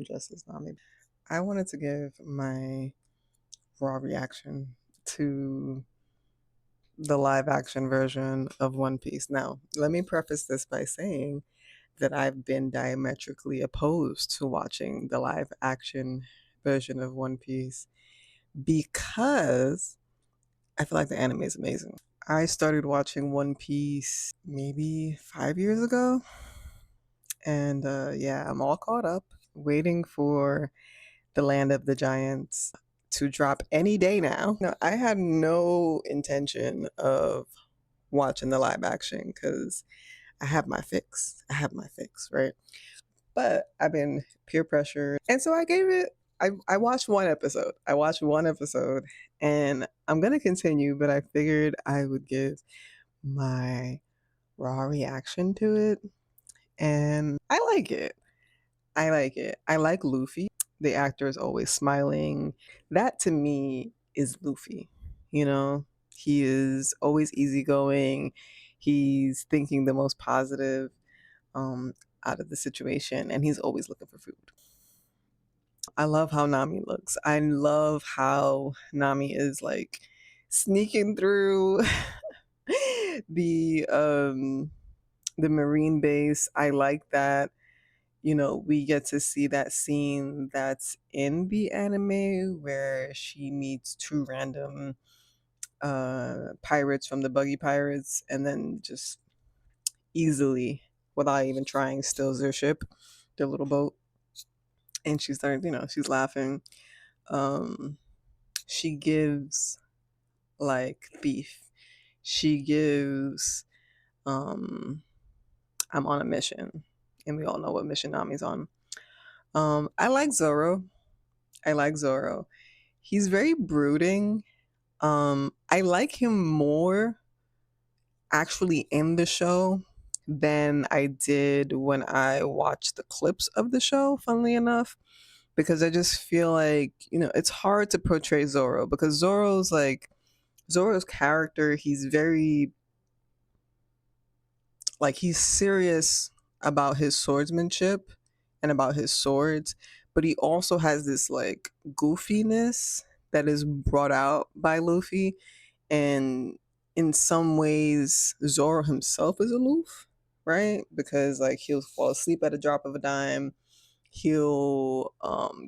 Justice Nami. I wanted to give my raw reaction to the live action version of One Piece. Now, let me preface this by saying that I've been diametrically opposed to watching the live action version of One Piece because I feel like the anime is amazing. I started watching One Piece maybe 5 years ago, and yeah, I'm all caught up, waiting for the Land of the Giants to drop any day now. No, I had no intention of watching the live action because I have my fix. I have my fix, right? But I've been peer pressured. And so I gave it, I watched one episode. I watched one episode and I'm going to continue, but I figured I would give my raw reaction to it. And I like it. I like it. I like Luffy. The actor is always smiling. That to me is Luffy. You know, he is always easygoing. He's thinking the most positive um, out of the situation, and he's always looking for food. I love how Nami looks. I love how Nami is like sneaking through the um the marine base. I like that, you know, we get to see that scene that's in the anime where she meets two random pirates from the Buggy Pirates and then just easily, without even trying, steals their ship, their little boat. And she started, you know, she's laughing. Um, she gives like beef. She gives, um, I'm on a mission. And we all know what mission Nami's on. I like Zoro. I like Zoro. He's very brooding. I like him more actually in the show than I did when I watched the clips of the show, funnily enough, because I just feel like, you know, it's hard to portray Zoro because Zoro's character, he's very like he's serious about his swordsmanship and about his swords, but he also has this like goofiness that is brought out by Luffy. And in some ways, Zoro himself is aloof, right? Because like he'll fall asleep at a drop of a dime, he'll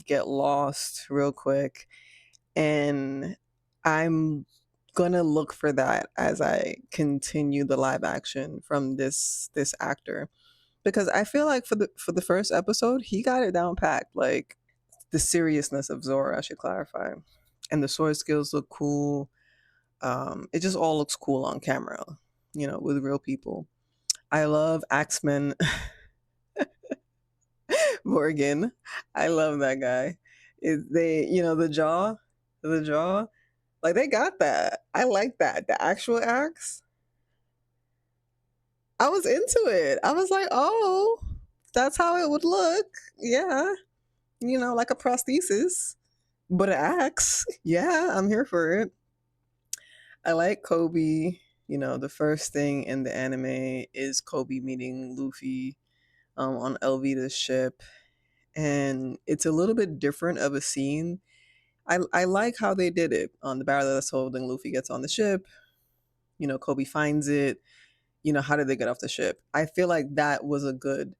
get lost real quick, and I'm gonna look for that as I continue the live action from this actor because I feel like for the first episode he got it down packed, like the seriousness of Zoro, I should clarify, and the sword skills look cool. It just all looks cool on camera, you know, with real people. I love Axeman Morgan. I love that guy. They, you know, the jaw, like they got that. I like that. The actual axe, I was into it. I was like, oh, that's how it would look. Yeah, you know, like a prosthesis, but an axe. Yeah, I'm here for it. I like Kobe. You know, the first thing in the anime is Kobe meeting Luffy on Elvida's ship, and it's a little bit different of a scene. I like how they did it. On the barrel that's holding Luffy gets on the ship. You know, Kobe finds it. You know, how did they get off the ship? I feel like that was a good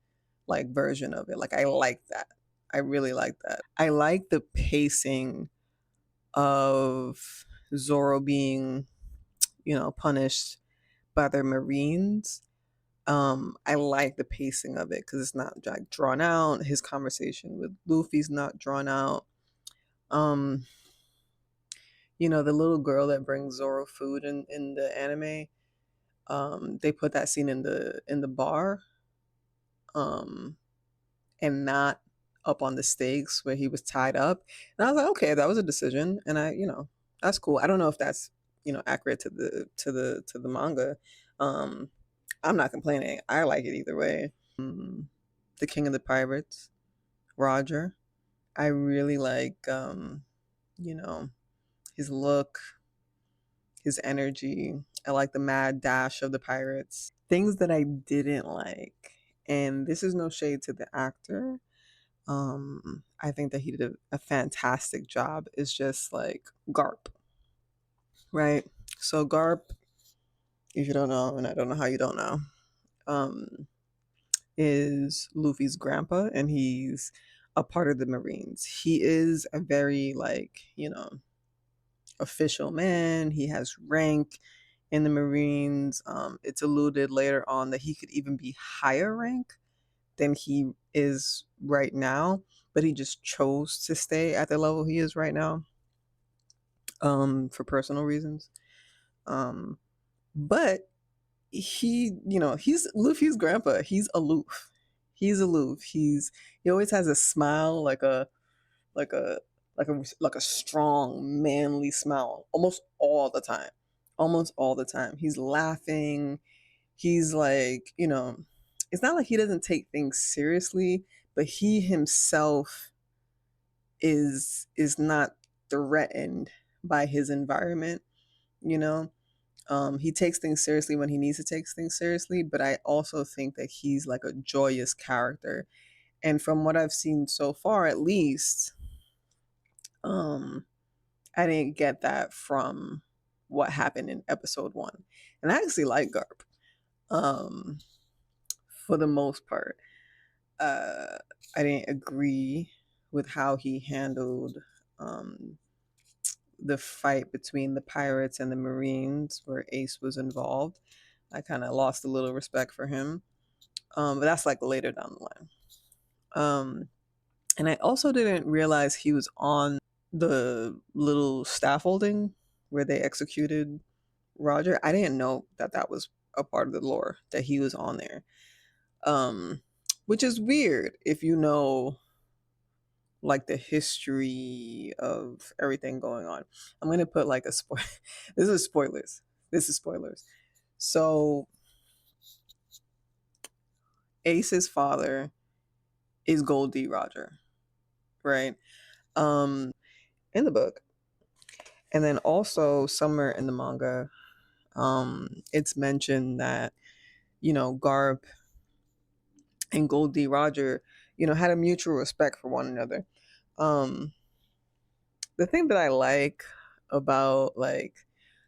like version of it. Like I like that. I really like that. I like the pacing of Zoro being, you know, punished by their Marines. I like the pacing of it because it's not like drawn out. His conversation with Luffy's not drawn out. Um, you know, the little girl that brings Zoro food in the anime, they put that scene in the bar, um, and not up on the stakes where he was tied up. And I was like, okay, that was a decision, and I, you know, that's cool. I don't know if that's, you know, accurate to the manga. Um, I'm not complaining. I like it either way. The King of the Pirates, Roger. I really like, you know, his look, his energy. I like the mad dash of the pirates. Things that I didn't like, and this is no shade to the actor, I think that he did a fantastic job. It's just like Garp, right? So Garp, if you don't know, and I don't know how you don't know, um, is Luffy's grandpa, and he's a part of the Marines. He is a very like official man. He has rank in the Marines. It's alluded later on that he could even be higher rank than he is right now, but he just chose to stay at the level he is right now, for personal reasons. Um, but he's Luffy's grandpa. He's aloof. He's aloof. He always has a smile, like a like a strong, manly smile, almost all the time. Almost all the time. He's laughing. He's like, it's not like he doesn't take things seriously, but he himself is not threatened by his environment, you know. He takes things seriously when he needs to take things seriously, but I also think that he's like a joyous character. And from what I've seen so far, at least, um, I didn't get that from what happened in episode one. And I actually like Garp, um, for the most part. Uh, I didn't agree with how he handled um, the fight between the pirates and the Marines where Ace was involved. I kind of lost a little respect for him. But that's like later down the line. Um, and I also didn't realize he was on the little scaffolding where they executed Roger. I didn't know that that was a part of the lore that he was on there. Um, which is weird if you know like the history of everything going on. I'm gonna put like a spoil. This is spoilers. This is spoilers. So Ace's father is Gold D. Roger, right? In the book, and then also somewhere in the manga, it's mentioned that Garp and Gold D. Roger, had a mutual respect for one another. Um, the thing that I like about like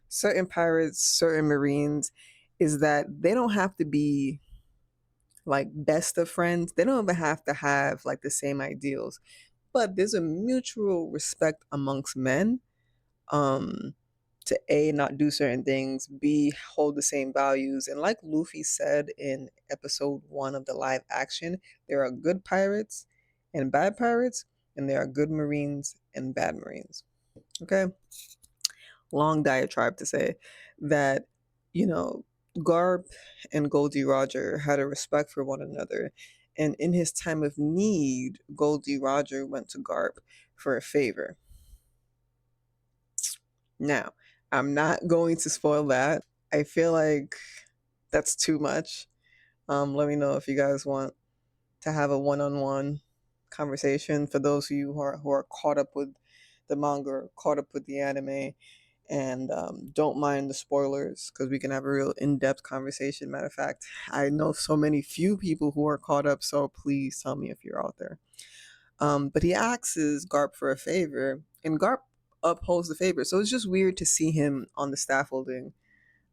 certain pirates, certain Marines, is that they don't have to be like best of friends. They don't even have to have like the same ideals, but there's a mutual respect amongst men, um to A, not do certain things, B, hold the same values. And like Luffy said in episode one of the live action, there are good pirates and bad pirates, and there are good Marines and bad Marines. Okay, long diatribe to say that, you know, Garp and Goldie Roger had a respect for one another. And in his time of need, Goldie Roger went to Garp for a favor. Now, I'm not going to spoil that. I feel like that's too much. Let me know if you guys want to have a one-on-one conversation. For those of you who are caught up with the manga, or caught up with the anime, and don't mind the spoilers, because we can have a real in-depth conversation. Matter of fact, I know so many few people who are caught up, so please tell me if you're out there. But he asks Garp for a favor, and Garp upholds the favor. So it's just weird to see him on the scaffolding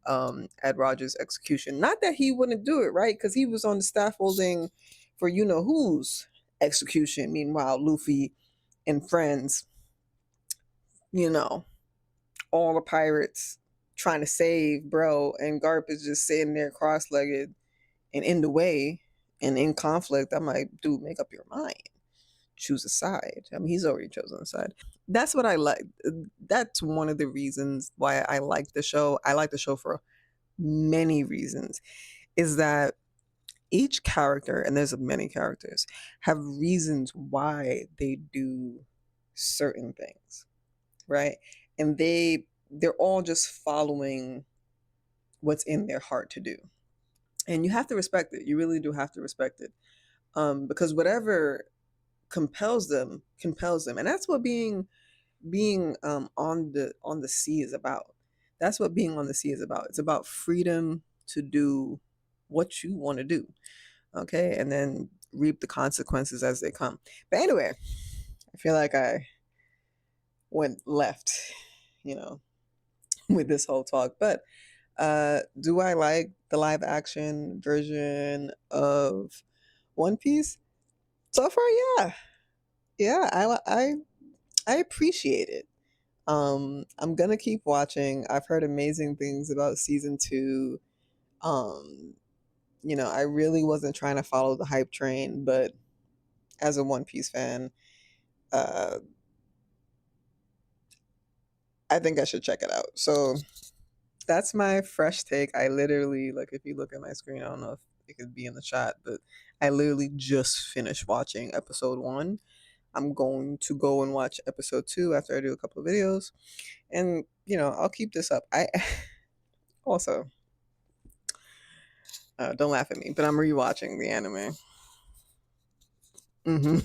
at Roger's execution. Not that he wouldn't do it, right? Because he was on the scaffolding for you know whose execution. Meanwhile, Luffy and friends, you know, all the pirates trying to save bro, and Garp is just sitting there cross-legged and in the way and in conflict. I'm like, dude, make up your mind. Choose a side. I mean, he's already chosen a side. That's what I like. That's one of the reasons why I like the show. I like the show for many reasons. Is that each character, and there's many characters, have reasons why they do certain things, right? And they're all just following what's in their heart to do. And you have to respect it. You really do have to respect it. Because whatever compels them, and that's what being on the sea is about. That's what being on the sea is about. It's about freedom to do what you want to do. Okay, and then reap the consequences as they come. But anyway, I feel like I went left, you know, with this whole talk. But do I like the live action version of One Piece? So far, yeah. Yeah, I appreciate it. I'm gonna keep watching. I've heard amazing things about season two. Um, I really wasn't trying to follow the hype train, but as a One Piece fan, uh, I think I should check it out. So that's my fresh take. I literally, like, if you look at my screen, I don't know if it could be in the chat, but I literally just finished watching episode one. I'm going to go and watch episode two after I do a couple of videos, and I'll keep this up. I also don't laugh at me, but I'm rewatching the anime. Hmm.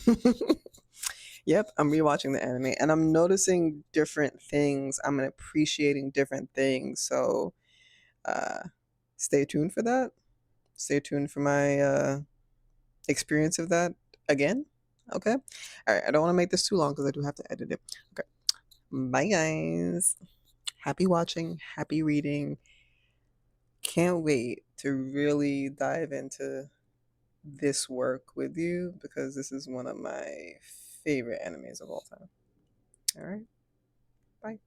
Yep, I'm rewatching the anime, and I'm noticing different things. I'm appreciating different things. So, uh, stay tuned for that. Stay tuned for my experience of that again. Okay. All right. I don't want to make this too long because I do have to edit it. Okay. Bye, guys. Happy watching. Happy reading. Can't wait to really dive into this work with you because this is one of my favorite animes of all time. All right. Bye.